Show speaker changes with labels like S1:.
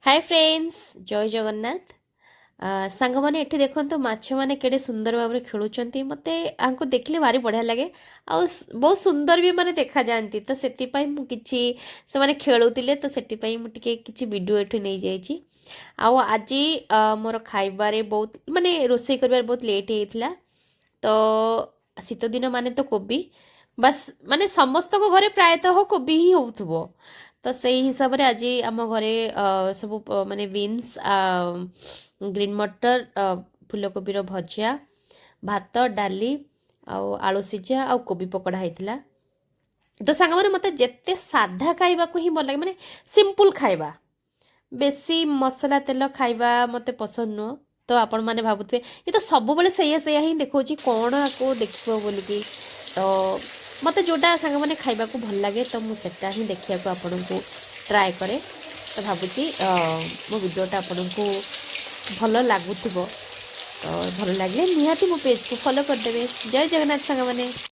S1: Hi friends जय जगन्नाथ। सांग मैंने एठी देखो माछ मैंने केड़े सुंदर भाव में खेलुंट मत आपको देखले भारी बढ़िया लगे। बहुत सुंदर भी माने देखा जाती तो से मैंने खेलुले तो से किसी वीडियो एठू नहीं जाइए। आज मोर खाइबारे बहुत माने रोषे कर बहुत लेट होता तो शीत दिन माने तो कोबी बस माने समस्त घरे प्रायतः कोबी ही होउथबो। तो सेई हिसाब रे आज आम घरे सब माने बीन्स ग्रीन मटर फूलकोबीर भजा भात डाली आलू सिझा आ कोबी पकड़ा होता। तो सांग मैंने मत जिते साधा खाइबा को ही भल लगे माने सिंपल खाइबा बेसी मसला तेल खाइबा मते पसंद नुह। तो आपण मैंने भावुए ये तो सब से ही देखा कौन आपको देखो बोलिकी। तो मत जोटा सांग मैंने खाइबा को भल लगे तो मुझे ही देखा आपन को ट्राए करे। तो भावुची मो वीडियोटा आपन को भल लगुव। तो भल लगे निहाती मो पेज को फॉलो करदेवे। जय जगन्नाथ सांग मैंने।